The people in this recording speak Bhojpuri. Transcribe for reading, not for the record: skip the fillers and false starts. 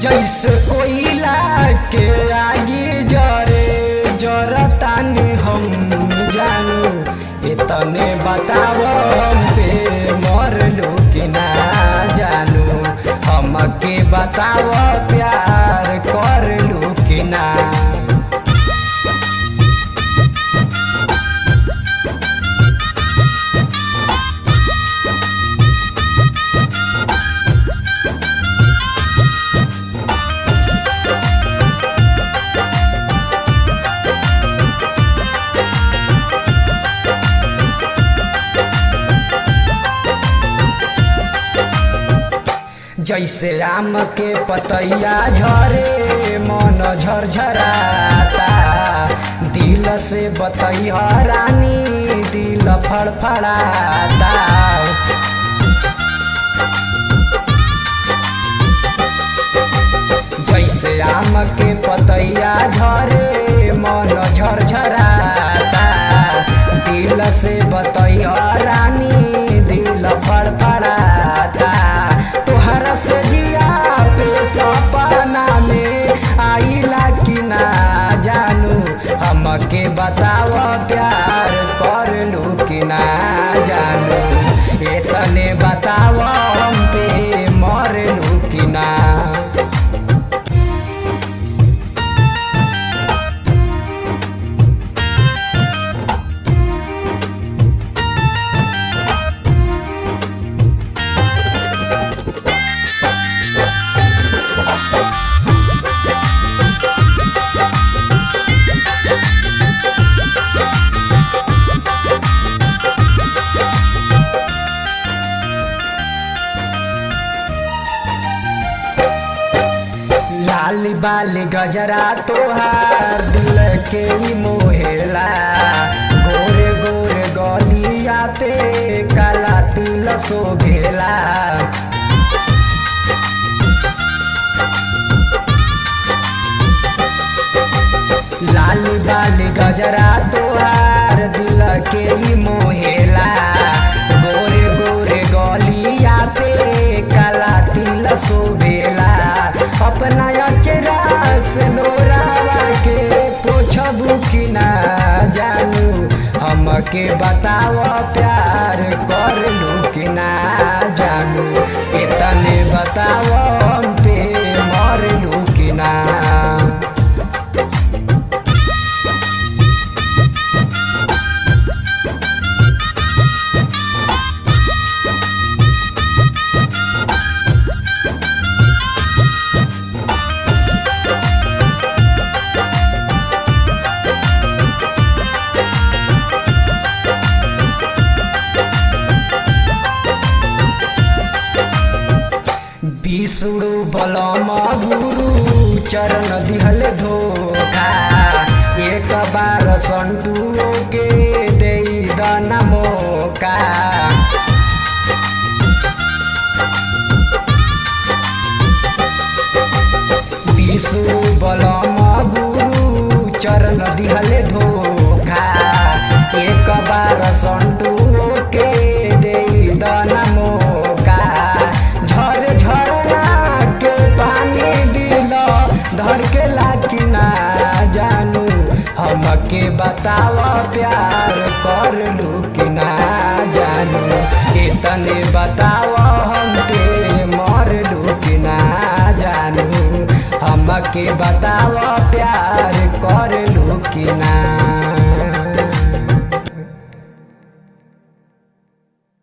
जैसे कोयला के आगे जरे जरतानी हम जानू इतने बताव पे मरलू कि ना जानू हमके बताव प्यार करलू कि ना। जैसे आम के पतैया झरे मन झरझराता दिल से बतैया रानी दिल फड़फड़ाता। जैसे आम के पतैया झरे मन झरझराता दिल से बतैया रानी दिल फड़फड़ाता। तोहरा से जिया पे सपना में आइला कि ना जानू हमके बताव प्यार करलू कि ना जानू इतने बताव हम पे मरलू कि ना। लाली बाली गजरा तोहार दिल के मोहेला गोरे गोरे गलिया पे काला तिल शोभेला। लाली बाली गजरा तोहार दिल के मोहेला गोरे गोरे गलिया पे काला तिल शोभेला। अपना अचरा से लोरावा के पोछबू कि ना जानू हमके बताव प्यार करलू कि ना जानू इतने बताव हम पे मरलू कि ना। विष्णु बलम गुरु चरण दिहल धोखा एक बार संटू के दे दाना मौका। विष्णु बलम गुरु चरण दिहल धोखा एक बार संटू के दे दाना मौका। झर झरना के पानी दिल धर के लाकी ना जानू हमके बताव प्यार करलू कि ना जानू इतने बताव हम पे मरलू कि ना जानू हमके बताव प्यार करलू कि ना।